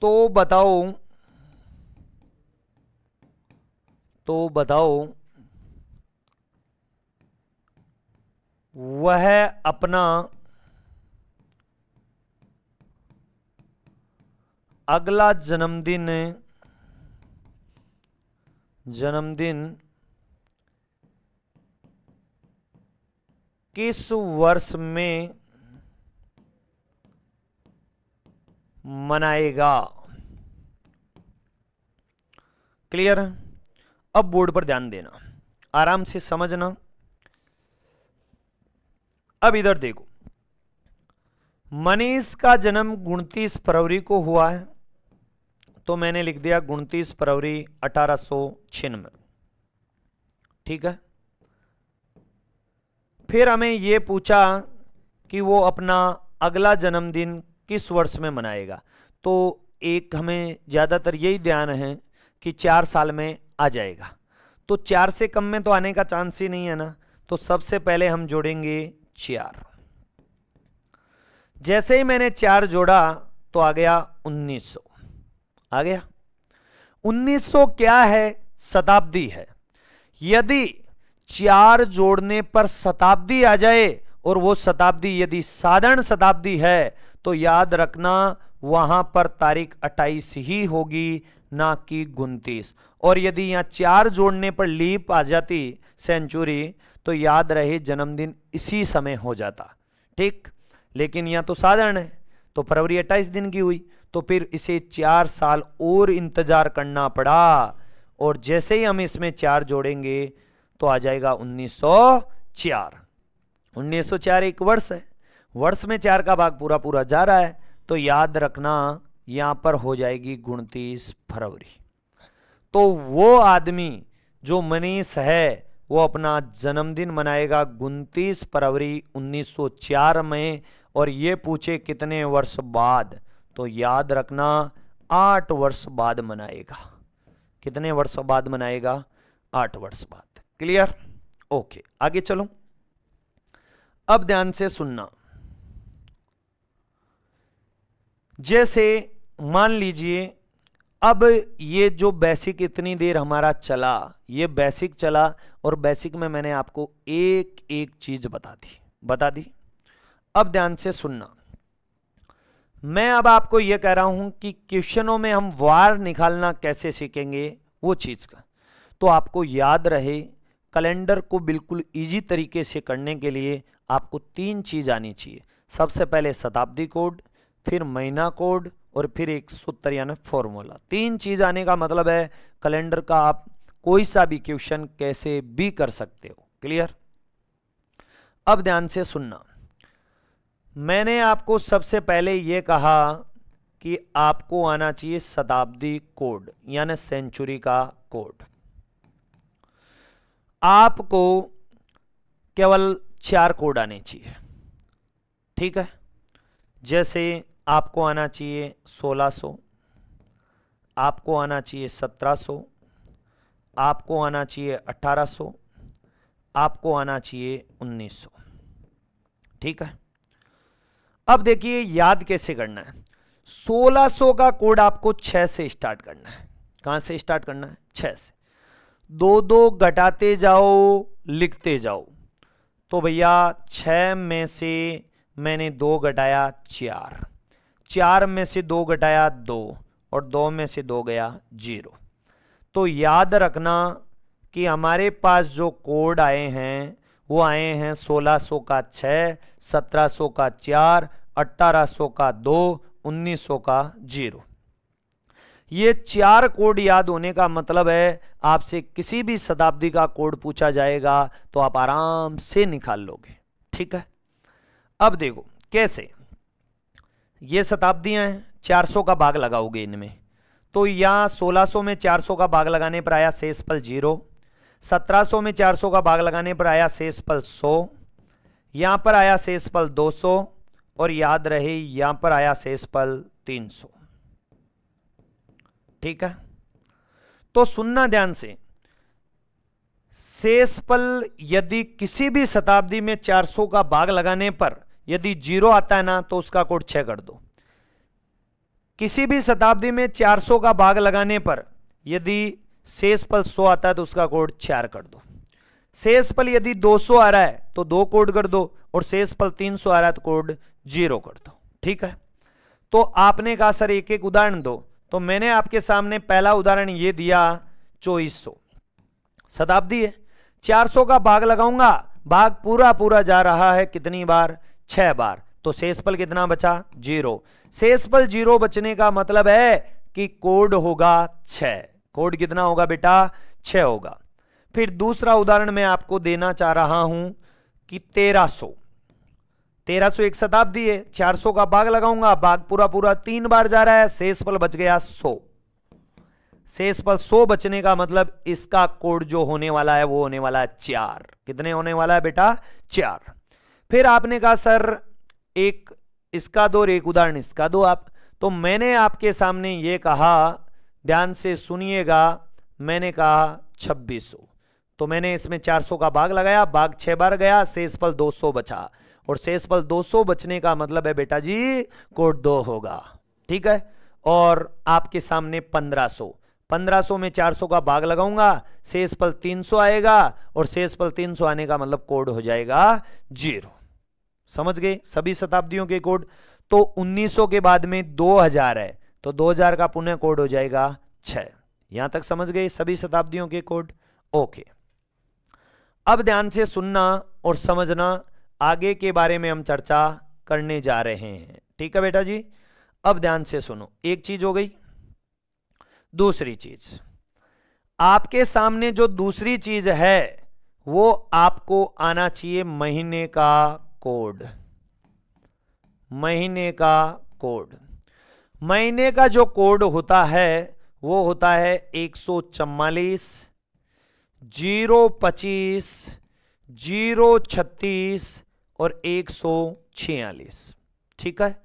Speaker 1: तो बताओ वह अपना अगला जन्मदिन किस वर्ष में मनाएगा। क्लियर? अब बोर्ड पर ध्यान देना, आराम से समझना। अब इधर देखो, मनीष का जन्म 29 फरवरी को हुआ है, तो मैंने लिख दिया 29 फरवरी 1896। ठीक है। फिर हमें यह पूछा कि वो अपना अगला जन्मदिन किस वर्ष में मनाएगा। तो एक हमें ज्यादातर यही ध्यान है कि 4 साल में आ जाएगा, तो 4 से कम में तो आने का चांस ही नहीं है ना। तो सबसे पहले हम जोड़ेंगे 4। जैसे ही मैंने 4 जोड़ा तो आ गया 1900, आ गया। 1900 क्या है? शताब्दी है। यदि 4 जोड़ने पर शताब्दी आ जाए और वो शताब्दी यदि साधारण शताब्दी है तो याद रखना वहां पर तारीख 28 ही होगी, ना कि 29। और यदि यहां 4 जोड़ने पर लीप आ जाती सेंचुरी तो याद रहे जन्मदिन इसी समय हो जाता, ठीक। लेकिन यहां तो साधारण है तो फरवरी 28 दिन की हुई, तो फिर इसे 4 साल और इंतजार करना पड़ा। और जैसे ही हम इसमें 4 जोड़ेंगे तो आ जाएगा 1904। 1904 एक वर्ष है, वर्ष में 4 का भाग पूरा पूरा जा रहा है, तो याद रखना यहां पर हो जाएगी 29 फरवरी। तो वो आदमी जो मनीष है वो अपना जन्मदिन मनाएगा 29 फरवरी 1904 में, और ये पूछे कितने वर्ष बाद, तो याद रखना 8 वर्ष बाद मनाएगा। कितने वर्ष बाद मनाएगा? 8 वर्ष बाद। क्लियर? ओके, आगे चलो। अब ध्यान से सुनना। जैसे मान लीजिए अब ये जो बेसिक इतनी देर हमारा चला, ये बेसिक चला, और बेसिक में मैंने आपको एक एक चीज बता दी। अब ध्यान से सुनना। मैं अब आपको यह कह रहा हूं कि क्वेश्चनों में हम वार निकालना कैसे सीखेंगे वो चीज का, तो आपको याद रहे कैलेंडर को बिल्कुल इजी तरीके से करने के लिए आपको 3 चीज आनी चाहिए। सबसे पहले शताब्दी कोड, फिर महीना कोड, और फिर एक सूत्र यानी फॉर्मूला। 3 चीज आने का मतलब है कैलेंडर का आप कोई सा भी क्वेश्चन कैसे भी कर सकते हो। क्लियर? अब ध्यान से सुनना। मैंने आपको सबसे पहले यह कहा कि आपको आना चाहिए शताब्दी कोड यानी सेंचुरी का कोड। आपको केवल 4 कोड आने चाहिए, ठीक है। जैसे आपको आना चाहिए 1600, आपको आना चाहिए 1700, आपको आना चाहिए 1800, आपको आना चाहिए 1900, ठीक है। अब देखिए याद कैसे करना है। 1600 का कोड आपको 6 से स्टार्ट करना है। कहां से स्टार्ट करना है? 6 से। 2 घटाते जाओ, लिखते जाओ। तो भैया 6 में से मैंने 2 घटाया 4, 4 में से 2 घटाया 2, और 2 में से 2 गया 0। तो याद रखना कि हमारे पास जो कोड आए हैं वो आए हैं 1600 का 6, 1700 का 4, 1800 का 2, 1900 का 0। ये 4 कोड याद होने का मतलब है आपसे किसी भी शताब्दी का कोड पूछा जाएगा तो आप आराम से निकाल लोगे, ठीक है। अब देखो कैसे, ये शताब्दियां हैं, 400 का भाग लगाओगे इनमें, तो यहां 1600 में 400 का भाग लगाने पर आया शेषफल 0, 1700 में 400 का भाग लगाने पर आया शेषफल 100, यहां पर आया शेषफल 200, और याद रहे यहां पर आया शेषफल 300, ठीक है। तो सुनना ध्यान से, शेषफल यदि किसी भी शताब्दी में 400 का भाग लगाने पर यदि 0 आता है ना तो उसका कोड 6 कर दो। किसी भी शताब्दी में 400 का भाग लगाने पर यदि शेषफल 100 आता है तो उसका कोड 4 कर दो। शेषफल यदि 200 आ रहा है तो 2 कोड कर दो, और शेषफल 300 आ रहा है तो कोड 0 कर दो, ठीक है। तो आपने कहा सर एक एक उदाहरण दो, तो मैंने आपके सामने पहला उदाहरण ये दिया 2400 शताब्दी है, 400 का भाग लगाऊंगा, भाग पूरा पूरा जा रहा है कितनी बार? 6 बार, तो शेषफल कितना बचा? 0। शेषफल 0 बचने का मतलब है कि कोड होगा 6। कोड कितना होगा बेटा? 6 होगा। फिर दूसरा उदाहरण मैं आपको देना चाह रहा हूं कि 1300 एक शताब्दी है, 400 का भाग लगाऊंगा, भाग पूरा पूरा 3 बार जा रहा है, शेषफल बच गया 100। शेषफल 100 बचने का मतलब इसका कोड जो होने वाला है वो होने वाला है 4। कितने होने वाला है बेटा? 4। फिर आपने कहा सर एक इसका दो और एक उदाहरण इसका दो आप, तो मैंने आपके सामने ये कहा, ध्यान से सुनिएगा, मैंने कहा 2600, तो मैंने इसमें 400 का भाग लगाया, भाग 6 बार गया, शेषफल 200 बचा, और शेषफल 200 बचने का मतलब है बेटा जी कोड 2 होगा, ठीक है। और आपके सामने 1500 1500 में 400 का भाग लगाऊंगा, शेषफल 300 आएगा और शेषफल 300 आने का मतलब कोड हो जाएगा 0। समझ गए सभी शताब्दियों के कोड। तो 1900 के बाद में 2000 है तो 2000 का पुनः कोड हो जाएगा 6। यहां तक समझ गए सभी शताब्दियों के कोड। ओके, अब ध्यान से सुनना और समझना, आगे के बारे में हम चर्चा करने जा रहे हैं। ठीक है बेटा जी, अब ध्यान से सुनो। एक चीज हो गई। दूसरी चीज, आपके सामने जो दूसरी चीज है वो आपको आना चाहिए महीने का कोड। महीने का कोड, महीने का जो कोड होता है वो होता है 144, 025, 036 और 146। ठीक है,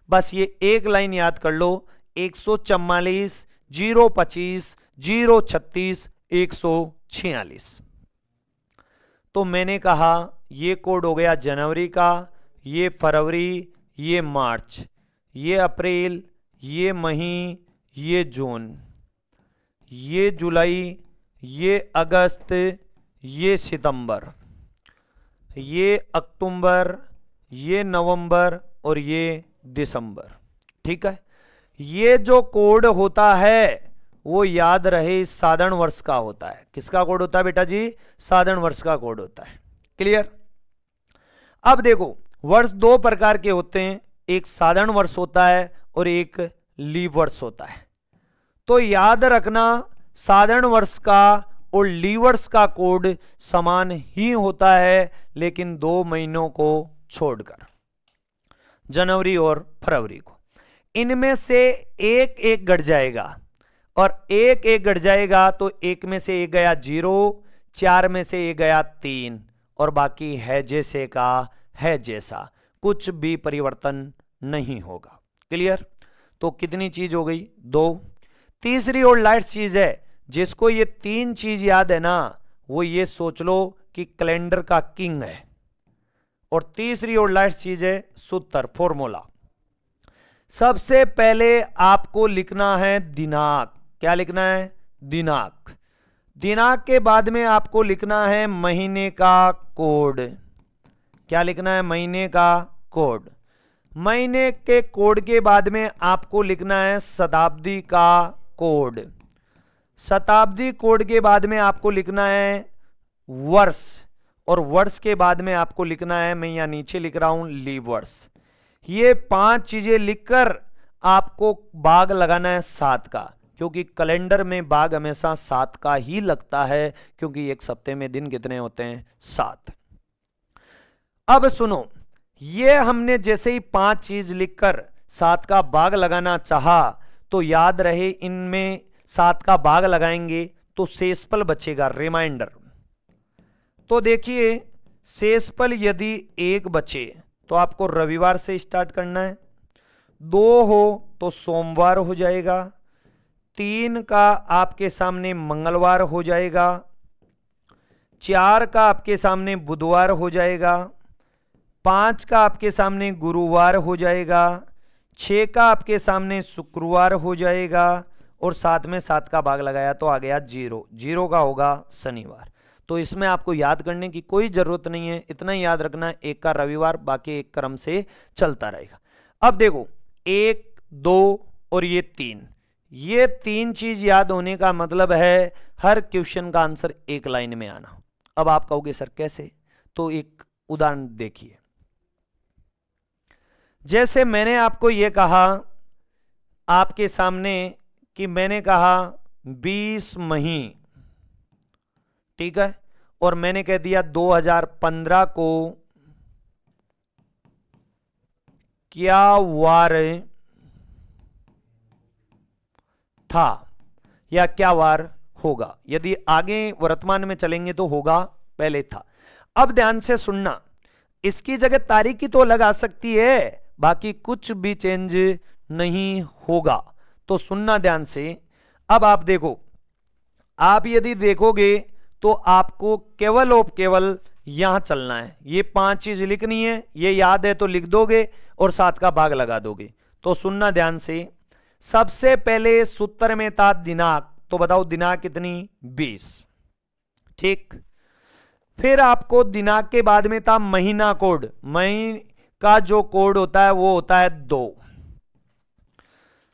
Speaker 1: बस ये एक लाइन याद कर लो, 144, 025, 036, 146। तो मैंने कहा ये कोड हो गया जनवरी का, ये फरवरी, ये मार्च, ये अप्रैल, ये मई, ये जून, ये जुलाई, ये अगस्त, ये सितंबर, ये अक्टूबर, ये नवंबर और ये दिसंबर। ठीक है, ये जो कोड होता है वो याद रहे साधारण वर्ष का होता है। किसका कोड होता है बेटा जी? साधारण वर्ष का कोड होता है। क्लियर? अब देखो, वर्ष दो प्रकार के होते हैं, एक साधारण वर्ष होता है और एक लीप वर्ष होता है। तो याद रखना साधारण वर्ष का और लीप वर्ष का कोड समान ही होता है, लेकिन 2 महीनों को छोड़कर, जनवरी और फरवरी को। इनमें से एक एक घट जाएगा और एक एक घट जाएगा, तो एक में से एक गया 0, 4 में से एक गया 3 और बाकी है जैसे का है जैसा, कुछ भी परिवर्तन नहीं होगा। क्लियर? तो कितनी चीज हो गई? 2। तीसरी और लास्ट चीज है, जिसको ये 3 चीज याद है ना, वो ये सोच लो कि कैलेंडर का किंग है। और तीसरी और लास्ट चीज है सूत्र, फॉर्मूला। सबसे पहले आपको लिखना है दिनांक। क्या लिखना है? दिनांक। दिनांक के बाद में आपको लिखना है महीने का कोड। क्या लिखना है? महीने का कोड। महीने के कोड के बाद में आपको लिखना है शताब्दी का कोड। शताब्दी कोड के बाद में आपको लिखना है वर्ष, और वर्ष के बाद में आपको लिखना है, मैं यहां नीचे लिख रहा हूं, लीप वर्ष। ये 5 चीजें लिखकर आपको भाग लगाना है 7 का, क्योंकि कैलेंडर में भाग हमेशा 7 का ही लगता है, क्योंकि एक सप्ताह में दिन कितने होते हैं? 7। अब सुनो, ये हमने जैसे ही 5 चीज लिखकर 7 का भाग लगाना चाहा, तो याद रहे इनमें 7 का भाग लगाएंगे तो शेषफल बचेगा, रिमाइंडर। तो देखिए, शेषफल यदि 1 बचे तो आपको रविवार से स्टार्ट करना है, 2 हो तो सोमवार हो जाएगा, 3 का आपके सामने मंगलवार हो जाएगा, 4 का आपके सामने बुधवार हो जाएगा, 5 का आपके सामने गुरुवार हो जाएगा, 6 का आपके सामने शुक्रवार हो जाएगा, और 7 में 7 का भाग लगाया तो आ गया 0। 0 का होगा शनिवार। तो इसमें आपको याद करने की कोई जरूरत नहीं है, इतना ही याद रखना, 1 का रविवार, बाकी एक क्रम से चलता रहेगा। अब देखो, 1, 2 और ये 3, ये 3 चीज याद होने का मतलब है हर क्वेश्चन का आंसर एक लाइन में आना। अब आप कहोगे सर कैसे? तो एक उदाहरण देखिए। जैसे मैंने आपको यह कहा आपके सामने कि मैंने कहा 20 मई, ठीक है, और मैंने कह दिया 2015 को क्या वार था या क्या वार होगा। यदि आगे वर्तमान में चलेंगे तो होगा, पहले था। अब ध्यान से सुनना, इसकी जगह तारीख की तो अलग आ सकती है, बाकी कुछ भी चेंज नहीं होगा। तो सुनना ध्यान से। अब आप देखो, आप यदि देखोगे तो आपको केवल और केवल यहां चलना है, ये 5 चीज लिखनी है, ये याद है तो लिख दोगे और 7 का भाग लगा दोगे। तो सुनना ध्यान से। सबसे पहले सूत्र में था दिनांक, तो बताओ दिनांक कितनी 20। ठीक, फिर आपको दिनांक के बाद में था महीना कोड। महीने का जो कोड होता है वो होता है 2।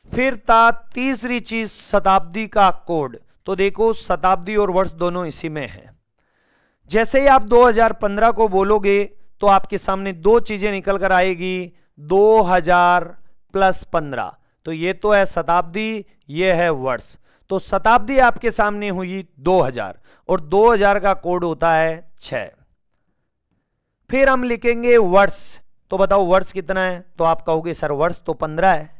Speaker 1: फिर था तीसरी चीज शताब्दी का कोड। तो देखो शताब्दी और वर्ष दोनों इसी में है। जैसे ही आप 2015 को बोलोगे तो आपके सामने दो चीजें निकल कर आएगी, 2000 प्लस 15। तो ये तो है शताब्दी, ये है वर्ष। तो शताब्दी आपके सामने हुई 2000 और 2000 का कोड होता है 6। फिर हम लिखेंगे वर्ष। तो बताओ वर्ष कितना है, तो आप कहोगे सर वर्ष तो 15 है,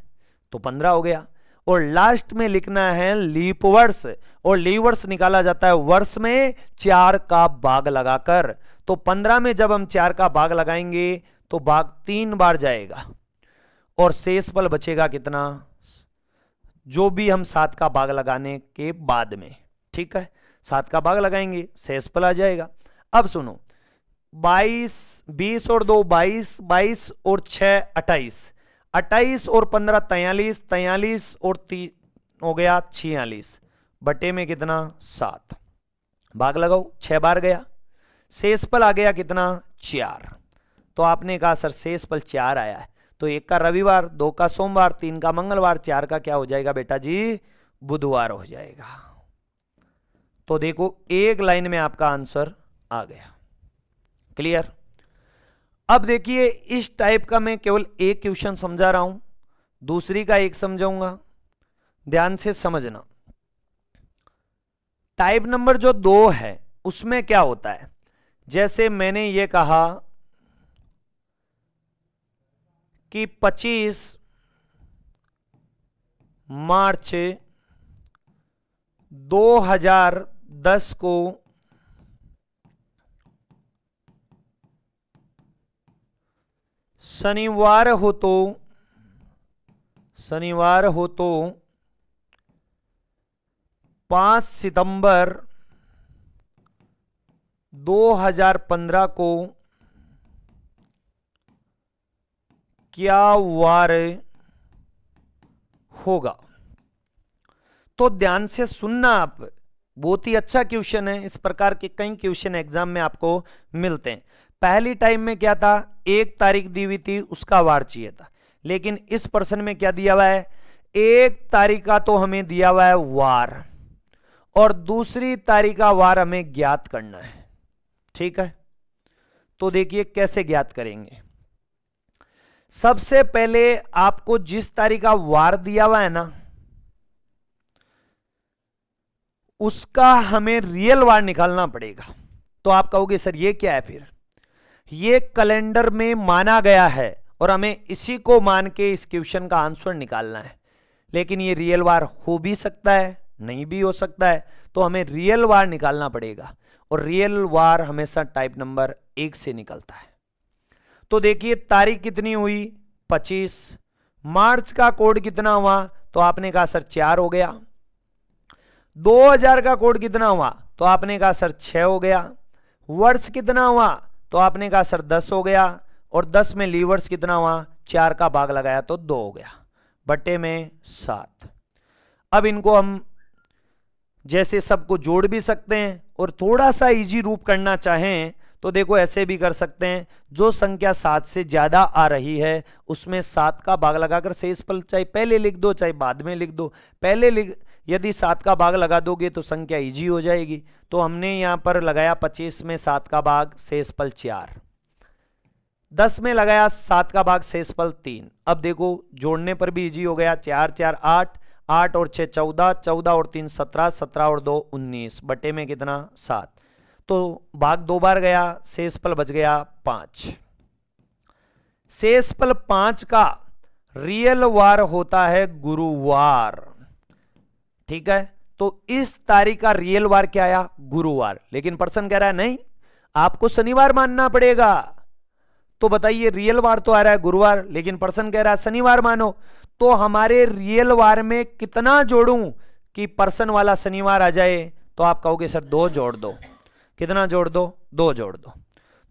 Speaker 1: तो 15 हो गया। और लास्ट में लिखना है लीप वर्ष, और लीप वर्ष निकाला जाता है वर्ष में 4 का भाग लगाकर। तो 15 में जब हम 4 का भाग लगाएंगे तो भाग 3 बार जाएगा और शेष पल बचेगा कितना, जो भी हम 7 का भाग लगाने के बाद में। ठीक है, 7 का भाग लगाएंगे, शेष पल आ जाएगा। अब सुनो, 22, 20 और 2 22, 22 और 6 28, 28 और 15 43, 43 और 3 हो गया 46, बटे में कितना 7। भाग लगाओ, 6 बार गया, शेष पल आ गया कितना 4। तो आपने कहा सर शेष पल 4 आया है, तो 1 का रविवार, 2 का सोमवार, 3 का मंगलवार, 4 का क्या हो जाएगा बेटा जी, बुधवार हो जाएगा। तो देखो एक लाइन में आपका आंसर आ गया। क्लियर। अब देखिए इस टाइप का मैं केवल एक क्वेश्चन समझा रहा हूं, दूसरी का एक समझाऊंगा, ध्यान से समझना। टाइप नंबर जो 2 है उसमें क्या होता है, जैसे मैंने ये कहा कि 25 मार्च 2010 को शनिवार हो तो 5 सितंबर 2015 को क्या वार होगा। तो ध्यान से सुनना आप, बहुत ही अच्छा क्वेश्चन है। इस प्रकार के कई क्वेश्चन एग्जाम में आपको मिलते हैं। पहली टाइम में क्या था, 1 तारीख दी हुई थी, उसका वार चाहिए था, लेकिन इस प्रश्न में क्या दिया हुआ है, 1 तारीख का तो हमें दिया हुआ है वार, और दूसरी तारीख का वार हमें ज्ञात करना है। ठीक है, तो देखिए कैसे ज्ञात करेंगे। सबसे पहले आपको जिस तारीख का वार दिया हुआ है ना, उसका हमें रियल वार निकालना पड़ेगा। तो आप कहोगे सर ये क्या है, फिर ये कैलेंडर में माना गया है और हमें इसी को मान के इस क्वेश्चन का आंसर निकालना है, लेकिन ये रियल वार हो भी सकता है, नहीं भी हो सकता है, तो हमें रियल वार निकालना पड़ेगा, और रियल वार हमेशा टाइप नंबर 1 से निकलता है। तो देखिए तारीख कितनी हुई 25, मार्च का कोड कितना हुआ, तो आपने कहा सर 4 हो गया। 2000 का कोड कितना हुआ, तो आपने कहा सर 6 हो गया। वर्ष कितना हुआ, तो आपने कहा सर 10 हो गया, और 10 में लीवर्स कितना हुआ, 4 का भाग लगाया तो 2 हो गया, बटे में 7। अब इनको हम जैसे सबको जोड़ भी सकते हैं, और थोड़ा सा इजी रूप करना चाहें तो देखो ऐसे भी कर सकते हैं। जो संख्या 7 से ज्यादा आ रही है उसमें 7 का भाग लगाकर शेष पल चाहे पहले लिख दो चाहे बाद में लिख दो। यदि 7 का भाग लगा दोगे तो संख्या इजी हो जाएगी। तो हमने यहां पर लगाया 25 में 7 का भाग शेष पल 4, 10 में लगाया 7 का भाग शेष पल 3। अब देखो जोड़ने पर भी इजी हो गया, 4 4 8, 8 और 6 14, 14 और 3 17, 17 और 2 19, बटे में कितना 7। तो भाग 2 बार गया, शेष पल बच गया 5। शेष पल 5 का रियल वार होता है गुरुवार। ठीक है, तो इस तारीख का रियल वार क्या आया, गुरुवार, लेकिन पर्सन कह रहा है नहीं आपको शनिवार मानना पड़ेगा। तो बताइए रियल वार तो आ रहा है गुरुवार, लेकिन पर्सन कह रहा है शनिवार मानो। तो हमारे रियल वार में कितना जोड़ूं कि पर्सन वाला शनिवार आ जाए, तो आप कहोगे सर 2 जोड़ दो। कितना जोड़ दो, 2 जोड़ दो।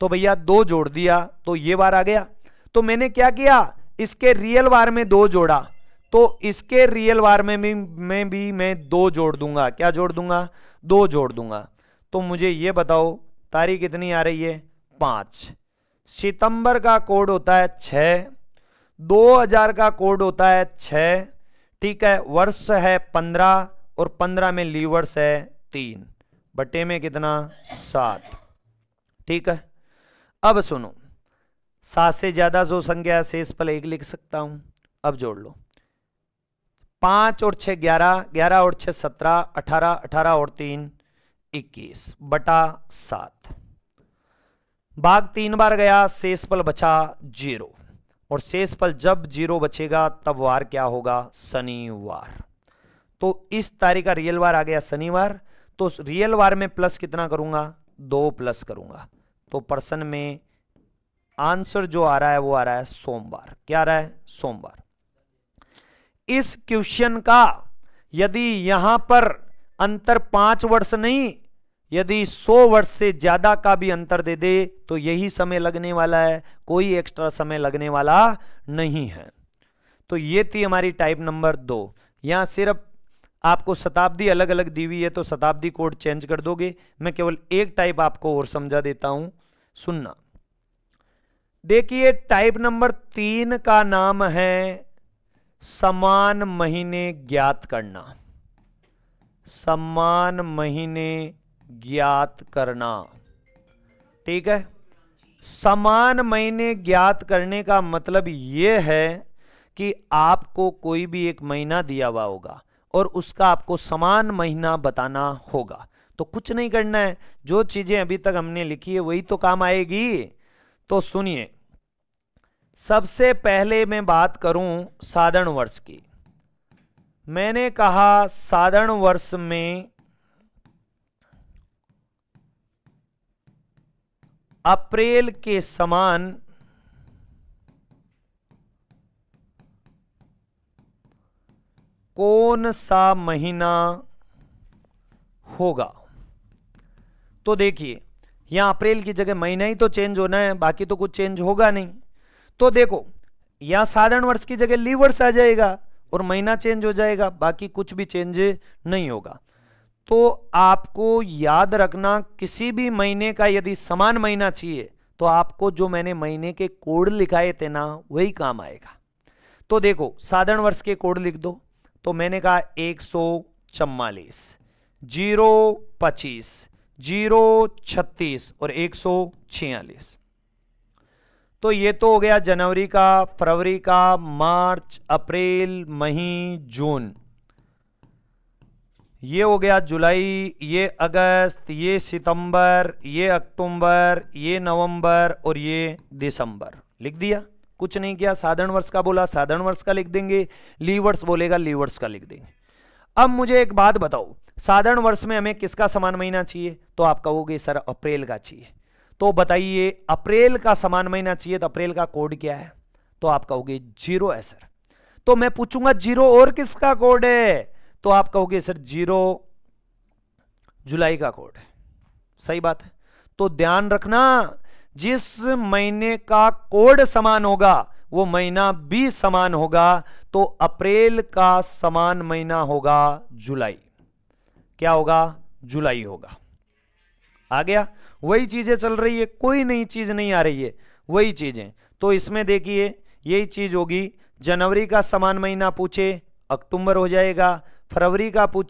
Speaker 1: तो भैया 2 जोड़ दिया तो ये वार आ गया। तो मैंने क्या किया, इसके रियल वार में 2 जोड़ा, तो इसके रियल वार में भी मैं 2 जोड़ दूंगा। क्या जोड़ दूंगा? 2 जोड़ दूंगा। तो मुझे ये बताओ तारीख कितनी आ रही है? 5। सितंबर का कोड होता है 6, 2000 का कोड होता है 6, ठीक है। वर्ष है 15 और 15 में लीवर्स है 3, बटे में कितना? 7, ठीक है। अब सुनो, 7 से ज्यादा जो संख्या शेष पल 1 लिख सकता हूं। अब जोड़ लो, 5 और 6 11, 11 और 6 17, 18, 18 और 3 21 बटा 7। भाग 3 बार गया, शेष पल बचा 0, और शेष पल जब 0 बचेगा तब वार क्या होगा? शनिवार। तो इस तारीख का रियल वार आ गया शनिवार। तो रियल वार में प्लस कितना करूंगा? 2 प्लस करूंगा। तो प्रश्न में आंसर जो आ रहा है वो आ रहा है सोमवार। क्या आ रहा है? सोमवार। इस क्वेश्चन का यदि यहां पर अंतर 5 वर्ष नहीं, यदि 100 वर्ष से ज्यादा का भी अंतर दे दे तो यही समय लगने वाला है, कोई एक्स्ट्रा समय लगने वाला नहीं है। तो ये थी हमारी टाइप नंबर 2। यहां सिर्फ आपको शताब्दी अलग अलग दी हुई है तो शताब्दी कोड चेंज कर दोगे। मैं केवल एक टाइप आपको और समझा देता हूं, सुनना। देखिए टाइप नंबर 3 का नाम है समान महीने ज्ञात करना। समान महीने ज्ञात करना, ठीक है। समान महीने ज्ञात करने का मतलब यह है कि आपको कोई भी एक महीना दिया हुआ होगा और उसका आपको समान महीना बताना होगा। तो कुछ नहीं करना है, जो चीजें अभी तक हमने लिखी है वही तो काम आएगी। तो सुनिए, सबसे पहले मैं बात करूं साधारण वर्ष की। मैंने कहा साधारण वर्ष में अप्रैल के समान कौन सा महीना होगा? तो देखिए यहां अप्रैल की जगह महीना ही तो चेंज होना है, बाकी तो कुछ चेंज होगा नहीं। तो देखो यहां साधारण वर्ष की जगह लीवर्स आ जाएगा और महीना चेंज हो जाएगा, बाकी कुछ भी चेंज नहीं होगा। तो आपको याद रखना, किसी भी महीने का यदि समान महीना चाहिए तो आपको जो मैंने महीने के कोड लिखाए थे ना वही काम आएगा। तो देखो साधारण वर्ष के कोड लिख दो। तो मैंने कहा 144, 025, 036 और 146। तो ये तो हो गया जनवरी का, फरवरी का, मार्च, अप्रैल, मई, जून। ये हो गया जुलाई, ये अगस्त, ये सितंबर, ये अक्टूबर, ये नवंबर और ये दिसंबर। लिख दिया, कुछ नहीं किया। साधारण वर्ष का बोला साधारण वर्ष का लिख देंगे, लीवर्स बोलेगा लीवर्स का लिख देंगे। अब मुझे एक बात बताओ, साधारण वर्ष में हमें किसका समान महीना चाहिए? तो आप कहोगे सर अप्रैल का चाहिए। तो बताइए अप्रैल का समान महीना चाहिए तो अप्रैल का कोड क्या है? तो आप कहोगे 0 है सर। तो मैं पूछूंगा 0 और किसका कोड है? तो आप कहोगे सर 0 जुलाई का कोड है। सही बात है। तो ध्यान रखना, जिस महीने का कोड समान होगा वो महीना भी समान होगा। तो अप्रैल का समान महीना होगा जुलाई। क्या होगा? जुलाई होगा। आ गया? वही चीजें चल रही है, कोई नई चीज नहीं आ रही है, वही चीजें। तो इसमें देखिए यही चीज होगी। जनवरी का समान महीना पूछे अक्टूबर हो जाएगा, फरवरी का पूछे